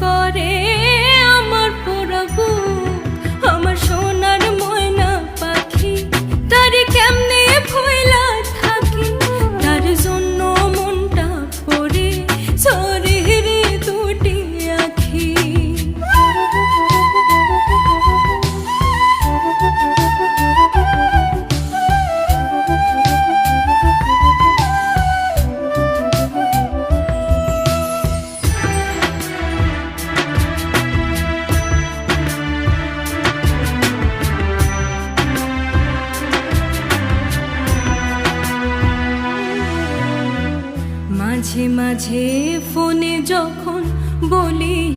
করে আমার পোড়া বুক, আমার সোনার ময়না পাখি, তারে কেমনে ভুইলা থাকি, তার জন্য মনটা পড়ে শরীরে দুটি আখি। মাঝে মাঝে ফোনে যখন বলি